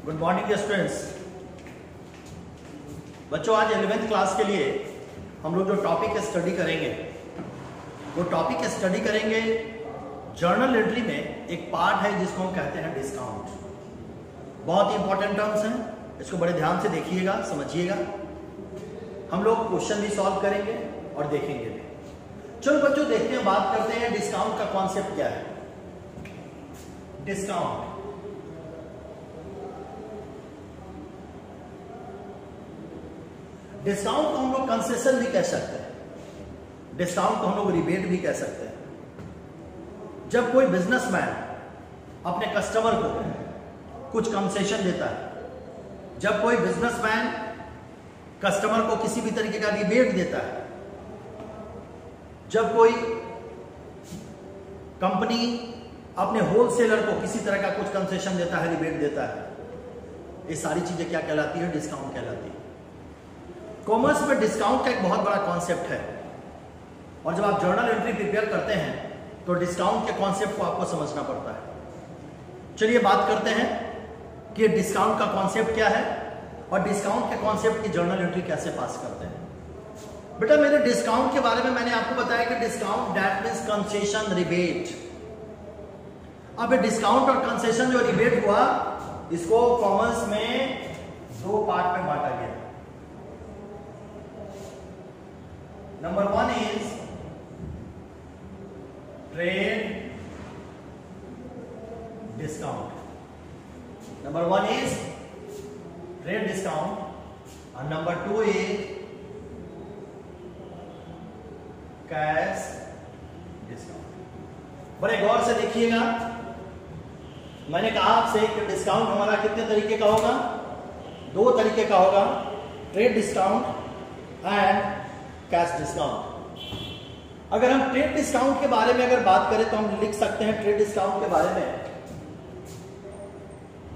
Good morning students. बच्चों, आज 11th class के लिए हम लोग जो टॉपिक स्टडी करेंगे वो टॉपिक स्टडी करेंगे जर्नल एंट्री में एक पार्ट है जिसको हम कहते हैं डिस्काउंट। बहुत ही इंपॉर्टेंट टर्म्स हैं, इसको बड़े ध्यान से देखिएगा, समझिएगा। हम लोग क्वेश्चन भी सॉल्व करेंगे और देखेंगे भी। चलो बच्चों देखते हैं, बात करते हैं डिस्काउंट का कॉन्सेप्ट क्या है। डिस्काउंट को हम लोग कंसेशन भी कह सकते हैं, डिस्काउंट को हम लोग रिबेट भी कह सकते हैं। जब कोई बिजनेसमैन अपने कस्टमर को कुछ कंसेशन देता है, जब कोई बिजनेसमैन कस्टमर को किसी भी तरीके का रिबेट देता है, जब कोई कंपनी अपने होलसेलर को किसी तरह का कुछ कंसेशन देता है, रिबेट देता है, ये सारी चीजें क्या कहलाती है? डिस्काउंट कहलाती है। कॉमर्स में डिस्काउंट का एक बहुत बड़ा कॉन्सेप्ट है और जब आप जर्नल एंट्री प्रिपेयर करते हैं तो डिस्काउंट के कॉन्सेप्ट को आपको समझना पड़ता है। चलिए बात करते हैं कि डिस्काउंट का कॉन्सेप्ट क्या है और डिस्काउंट के कॉन्सेप्ट की जर्नल एंट्री कैसे पास करते हैं। बेटा, मेरे डिस्काउंट के बारे में मैंने आपको बताया कि discount that means concession, rebate. अब डिस्काउंट और कंसेशन जो रिबेट हुआ, इसको कॉमर्स में दो पार्ट में बांटा गया। Number 1 is trade discount. Number 1 is trade discount and number 2 is cash discount. बड़े गौर से देखिएगा, मैंने कहा आपसे कि डिस्काउंट हमारा कितने तरीके का होगा? दो तरीके का होगा, trade discount and cash discount. अगर हम ट्रेड डिस्काउंट के बारे में अगर बात करें तो हम लिख सकते हैं ट्रेड डिस्काउंट के बारे में,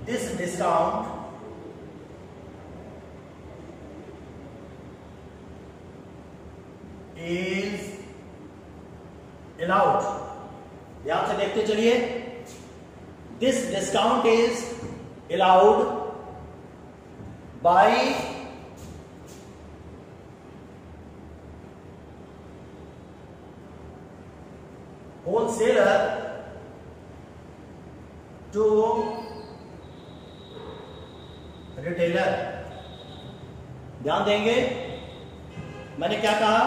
दिस डिस्काउंट इज अलाउड। ध्यान से देखते चलिए, this discount is allowed by wholesaler to retailer। ध्यान देंगे, मैंने क्या कहा?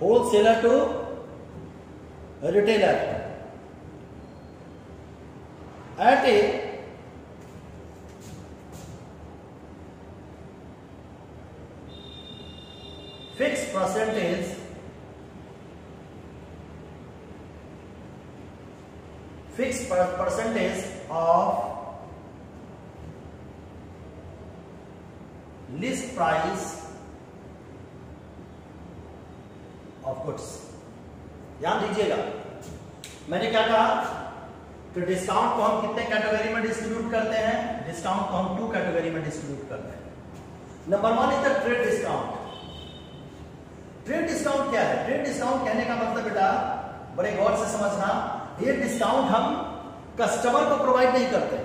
Wholesaler to retailer at a fix percentage fixed percentage of list price of goods। ध्यान दीजिएगा, मैंने क्या कहा कि डिस्काउंट को हम कितने कैटेगरी में डिस्ट्रीब्यूट करते हैं? डिस्काउंट को हम 2 कैटेगरी में डिस्ट्रीब्यूट करते हैं। Number 1 is the trade discount. Trade discount क्या है? ट्रेड डिस्काउंट कहने का मतलब बेटा, बड़े गौर से समझना, ये डिस्काउंट हम कस्टमर को प्रोवाइड नहीं करते।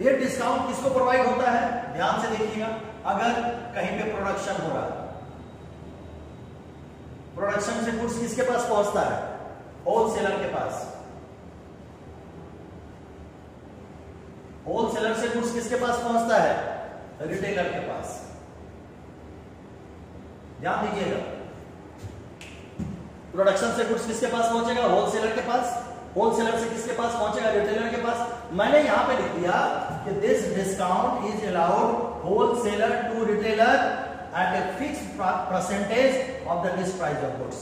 ये डिस्काउंट किसको प्रोवाइड होता है? ध्यान से देखिएगा, अगर कहीं पे प्रोडक्शन हो रहा है, प्रोडक्शन से गुड्स किसके पास पहुंचता है? होलसेलर के पास। होलसेलर से गुड्स किसके पास पहुंचता है? रिटेलर के पास। ध्यान दीजिएगा, प्रोडक्शन से गुड्स किसके पास पहुंचेगा? होलसेलर के पास। होलसेलर से किसके पास पहुंचेगा? रिटेलर के पास। मैंने यहां पे लिख दिया कि this discount is allowed wholesaler to retailer at a fixed percentage of the list price of goods.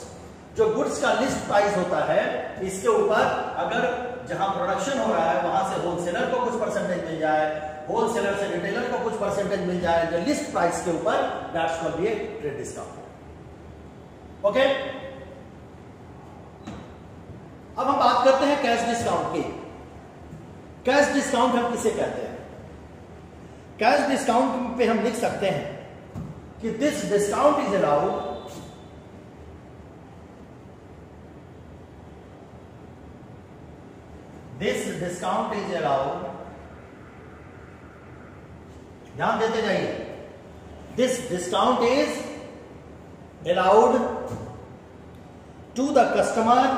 जो गुड्स का लिस्ट प्राइस होता है, इसके ऊपर अगर जहां प्रोडक्शन हो रहा है वहां से होलसेलर को कुछ परसेंटेज मिल जाए, होलसेलर से रिटेलर को कुछ परसेंटेज मिल जाए, जो लिस्ट प्राइस के ऊपर, that's called a trade discount. Okay, अब हम बात करते हैं कैश डिस्काउंट की। कैश डिस्काउंट हम किसे कहते हैं? कैश डिस्काउंट पे हम लिख सकते हैं कि this discount is allowed This discount is allowed ध्यान देते जाइए। This discount is allowed to the customer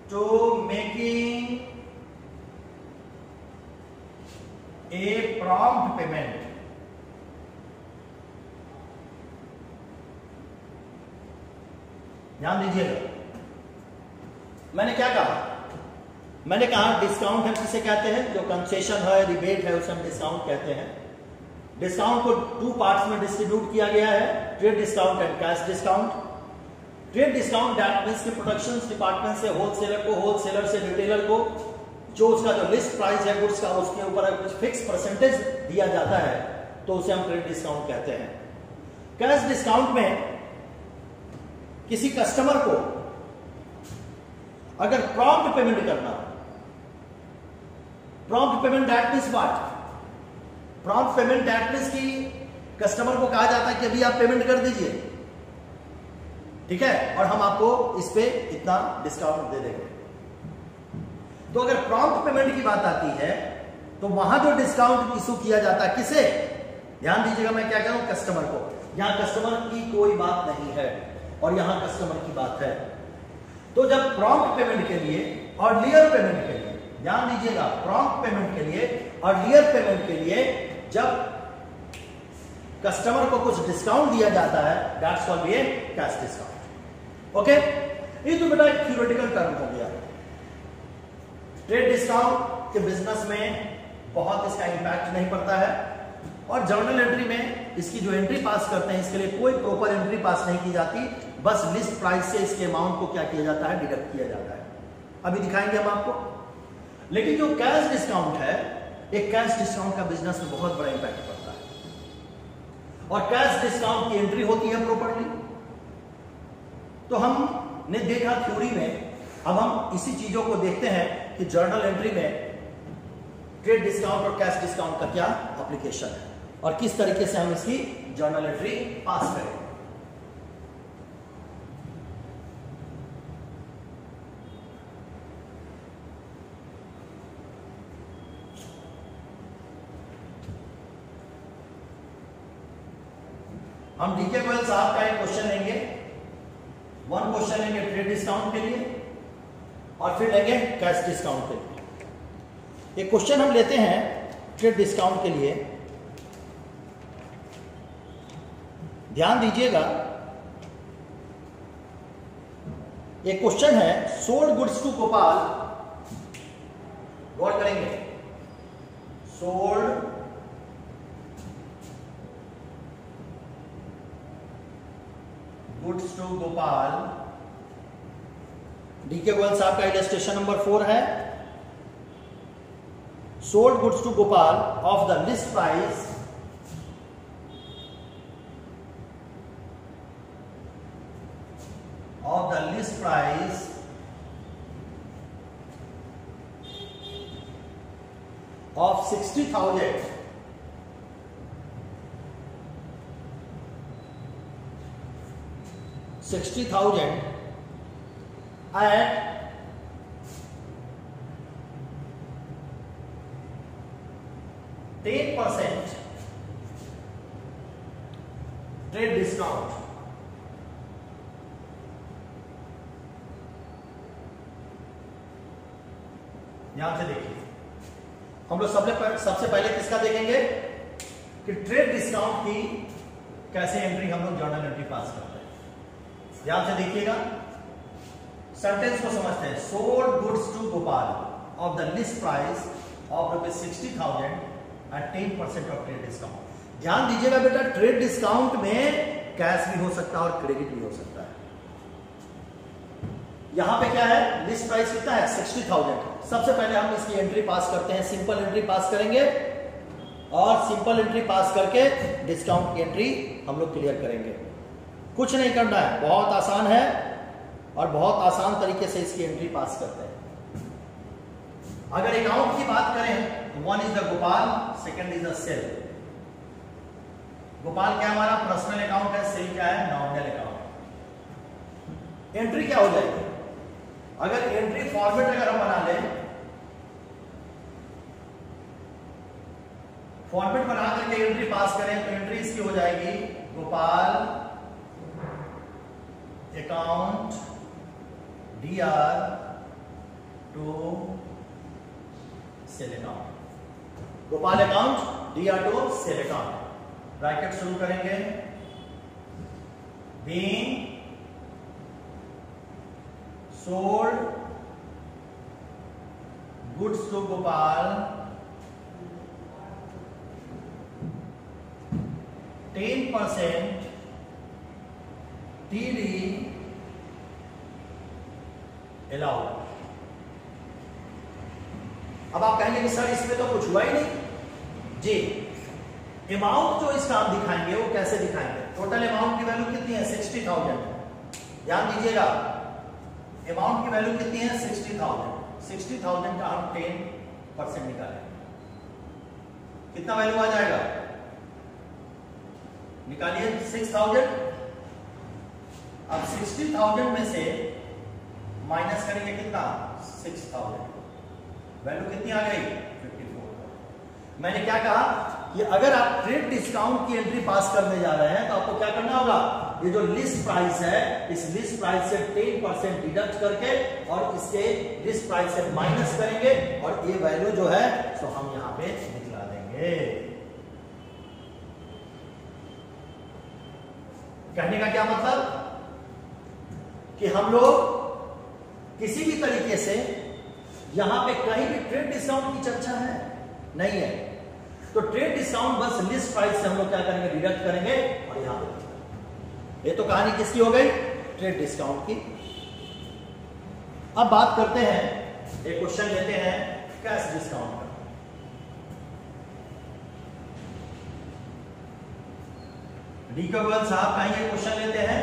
to making a prompt payment. ध्यान दीजिएगा, मैंने क्या कहा? मैंने कहा डिस्काउंट हम किसे कहते हैं? जो कंसेशन है, रिबेट है, उसे हम डिस्काउंट कहते हैं। डिस्काउंट को 2 पार्ट्स में डिस्ट्रीब्यूट किया गया है, trade discount and cash discount. Trade discount that means कि प्रोडक्शन डिपार्टमेंट से होलसेलर को, होलसेलर से रिटेलर को जो उसका जो लिस्ट प्राइस है गुड्स का, उसके ऊपर कुछ फिक्स परसेंटेज दिया जाता है, तो उसे हम ट्रेड डिस्काउंट कहते हैं। कैश डिस्काउंट में किसी कस्टमर को अगर प्रॉम्प्ट पेमेंट करना, prompt payment that means what? Prompt payment that means कि कस्टमर को कहा जाता है कि अभी आप पेमेंट कर दीजिए, ठीक है, और हम आपको इस पे इतना डिस्काउंट दे देंगे। तो अगर प्रॉम्प्ट पेमेंट की बात आती है तो वहां जो डिस्काउंट इशू किया जाता है किसे? ध्यान दीजिएगा, मैं क्या कह रहा हूं? कस्टमर को। यहां कस्टमर की कोई बात नहीं है और यहां कस्टमर की बात है। तो जब प्रॉम्प्ट पेमेंट के लिए और लियर पेमेंट के लिए, ध्यान दीजिएगा, प्रॉम्प्ट पेमेंट के लिए और लियर पेमेंट के लिए जब कस्टमर को कुछ डिस्काउंट दिया जाता है, that's called a cash discount. Okay, ये तो बेटा एक थ्योरेटिकल टर्म हो गया। ट्रेड डिस्काउंट के बिजनेस में बहुत इसका इंपैक्ट नहीं पड़ता है और जर्नल एंट्री में इसकी जो एंट्री पास करते हैं इसके लिए कोई प्रॉपर एंट्री पास नहीं की जाती, बस लिस्ट प्राइस से इसके अमाउंट को क्या किया जाता है? डिडक्ट किया जाता है। अभी दिखाएंगे हम आपको। लेकिन जो कैश डिस्काउंट है, एक कैश डिस्काउंट का बिजनेस में बहुत बड़ा इंपैक्ट पड़ता है और कैश डिस्काउंट की एंट्री होती है प्रॉपर्ली। तो हमने देखा थ्योरी में, अब हम इसी चीजों को देखते हैं कि जर्नल एंट्री में ट्रेड डिस्काउंट और कैश डिस्काउंट का क्या एप्लीकेशन है और किस तरीके से हम इसकी जर्नल एंट्री पास करें। हम डीके गोयल साहब का एक क्वेश्चन लेंगे, 1 क्वेश्चन लेंगे ट्रेड डिस्काउंट के लिए और फिर लेंगे कैश डिस्काउंट के लिए। एक क्वेश्चन हम लेते हैं ट्रेड डिस्काउंट के लिए, ध्यान दीजिएगा। एक क्वेश्चन है, सोल्ड गुड्स टू गोपाल, गौर करेंगे, sold goods to Gopal, DK Goyal साहब का इलस्ट्रेशन नंबर 4 है। Sold goods to Gopal of the list price of 60,000 at 10% trade discount. ध्यान से देखिए, हम लोग सबसे पहले किसका देखेंगे कि ट्रेड डिस्काउंट की कैसे एंट्री हम लोग जर्नल एंट्री पास करते हैं। ध्यान से देखिएगा, सेंटेंस को समझते हैं। Sold goods to Gopal of the list price of ₹60,000 at 10% of trade discount. ध्यान दीजिएगा बेटा, ट्रेड डिस्काउंट में कैश भी हो सकता है और क्रेडिट भी हो सकता है। यहां पे क्या है, लिस्ट प्राइस कितना है? 60,000। सबसे पहले हम इसकी एंट्री पास करते हैं, सिंपल एंट्री पास करेंगे और सिंपल एंट्री पास करके डिस्काउंट की एंट्री हम लोग क्लियर करेंगे। कुछ नहीं करना है, बहुत आसान है और बहुत आसान तरीके से इसकी एंट्री पास करते हैं। अगर अकाउंट की बात करें, 1 is the Gopal, 2nd is the sale. Gopal क्या हमारा पर्सनल अकाउंट है, सेल क्या है, नॉमिनल अकाउंट। एंट्री क्या हो जाएगी, अगर एंट्री फॉर्मेट अगर हम बना लें, फॉर्मेट बना करके एंट्री पास करें तो एंट्री इसकी हो जाएगी Gopal account DR to sale account, Gopal account DR to sale account, bracket शुरू करेंगे, being sold goods to Gopal 10% TD allowed. अब आप कहेंगे कि सर इसमें तो कुछ हुआ ही नहीं जी। अमाउंट जो इसका हम दिखाएंगे वो कैसे दिखाएंगे, टोटल अमाउंट की वैल्यू कितनी है 60,000, ध्यान दीजिएगा अमाउंट की वैल्यू कितनी है 60,000, 60,000 का हम 10% निकालें, कितना वैल्यू आ जाएगा, निकालिए 6,000। अब 60,000 में से माइनस करेंगे कितना 6,000, वैल्यू कितनी आ गई 54। मैंने क्या कहा कि अगर आप ट्रेड डिस्काउंट की एंट्री पास करने जा रहे हैं तो आपको क्या करना होगा, ये जो लिस्ट प्राइस है इस लिस्ट प्राइस से 10% डिडक्ट करके और इसके लिस्ट प्राइस से माइनस करेंगे और ये वैल्यू जो है तो हम यहां पे निकला देंगे। कहने का क्या मतलब कि हम लोग किसी भी तरीके से यहां पे कहीं भी ट्रेड डिस्काउंट की चर्चा है नहीं है, तो ट्रेड डिस्काउंट बस लिस्ट प्राइस से हम लोग क्या करेंगे डिडक्ट करेंगे और यहां पे ये तो कहानी किसकी हो गई, ट्रेड डिस्काउंट की। अब बात करते हैं, एक क्वेश्चन लेते हैं कैश डिस्काउंट का। डी कबल साहब का ये क्वेश्चन लेते हैं,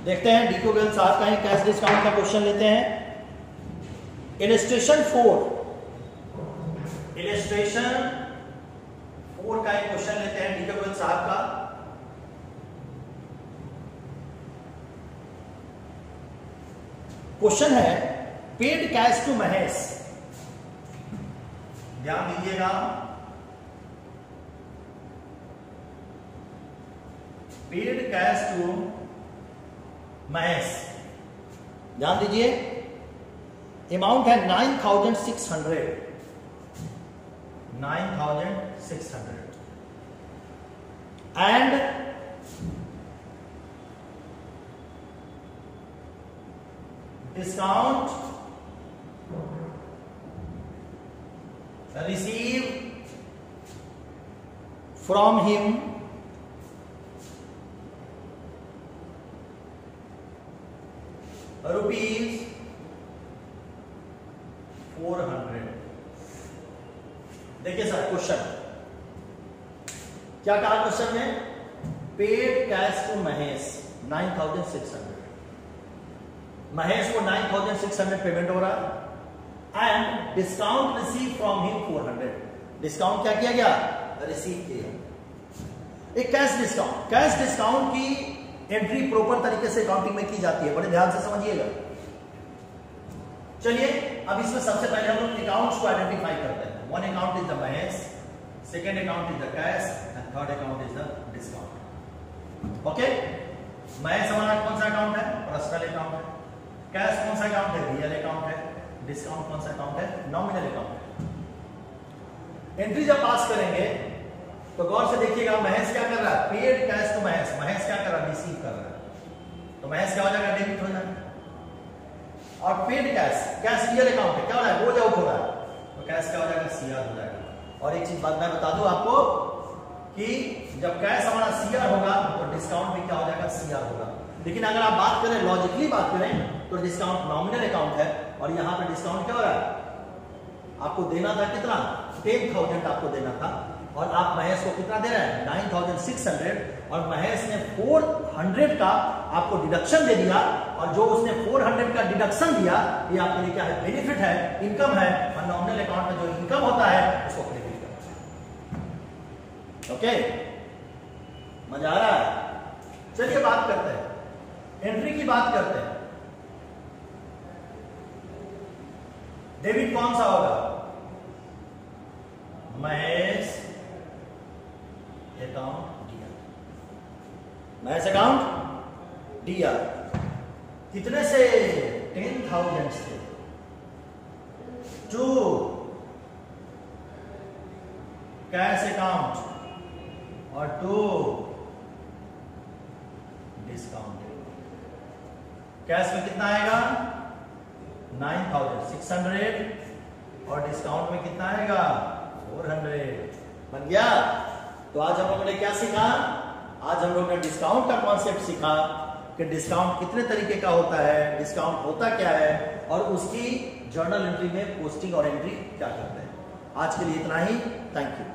देखते हैं डी कबल साहब का कैश डिस्काउंट का क्वेश्चन लेते हैं। इलस्ट्रेशन 4 का एक क्वेश्चन लेते हैं डी कबल साहब का। क्वेश्चन है पेड कैश टू महेश, ध्यान दीजिएगा, पेड कैश टू महेश, ध्यान दीजिए, अमाउंट है 9,600 and discount received from him rupees 400। देखिए सर क्वेश्चन क्या कहा, क्वेश्चन में paid cash to Mahesh 9,600, Mahesh को 9,600 पेमेंट हो रहा and discount receive from him 400, discount क्या किया गया, रिसीव किया। एक कैश डिस्काउंट की एंट्री प्रॉपर तरीके से अकाउंटिंग में की जाती है, बड़े ध्यान से समझिएगा। चलिए अब इसमें सबसे पहले हम लोग अकाउंट्स को आइडेंटिफाई करते हैं। One account is the Mahesh, second account is the cash and third account is the discount. Okay, Mahesh हमारा कौन सा अकाउंट है, पर्सनल अकाउंट है, कैश कौन सा अकाउंट है, रियल अकाउंट है, डिस्काउंट कौन सा अकाउंट है, नॉमिनल अकाउंट है। एंट्री जब पास करेंगे तो गौर से देखिएगा, महेश क्या कर रहा है, paid cash to Mahesh, Mahesh क्या कर रहा है, रिसीव कर रहा है, तो महेश क्या हो जाएगा, डेबिट हो जाएगा। और पेड कैश रियल अकाउंट है, क्या हो रहा है, गोज आउट हो रहा है, तो कैश क्या हो जाएगा, सीआर हो जाएगा। और एक चीज बात मैं बता दूं आपको कि जब कैश हमारा सीआर होगा तो डिस्काउंट भी क्या हो जाएगा, सीआर होगा। लेकिन अगर आप बात करें, लॉजिकली बात करें तो डिस्काउंट नॉमिनल अकाउंट है और यहां पे डिस्काउंट क्या हो रहा है, आपको देना था कितना, 10,000 आपको देना था और आप महेश को कितना दे रहे हैं, 9,600, और और महेश ने 400 का आपको डिडक्शन दे दिया, और जो उसने 400 का डिडक्शन दिया ये आपके लिए क्या है, बेनिफिट है, इनकम है, और नॉमिनल अकाउंट में जो इनकम होता है उसको क्रेडिट करते हैं। ओके, मजा आ रहा है? चलिए बात करते हैं, एंट्री की बात करते हैं। डेबिट कौन सा होगा? महेश अकाउंट दिया, महेश अकाउंट दिया, कितने से? 10,000 से। 2 कैश अकाउंट और 2 डिस्काउंट। कैश में कितना आएगा? 9,600 और डिस्काउंट में कितना आएगा? 400। बन गया? तो आज हम लोगों ने क्या सीखा? आज हम लोगों ने डिस्काउंट का कॉन्सेप्ट सीखा कि डिस्काउंट कितने तरीके का होता है, डिस्काउंट होता क्या है, और उसकी जर्नल एंट्री में पोस्टिंग और एंट्री क्या करते हैं। आज के लिए इतना ही, थैंक यू।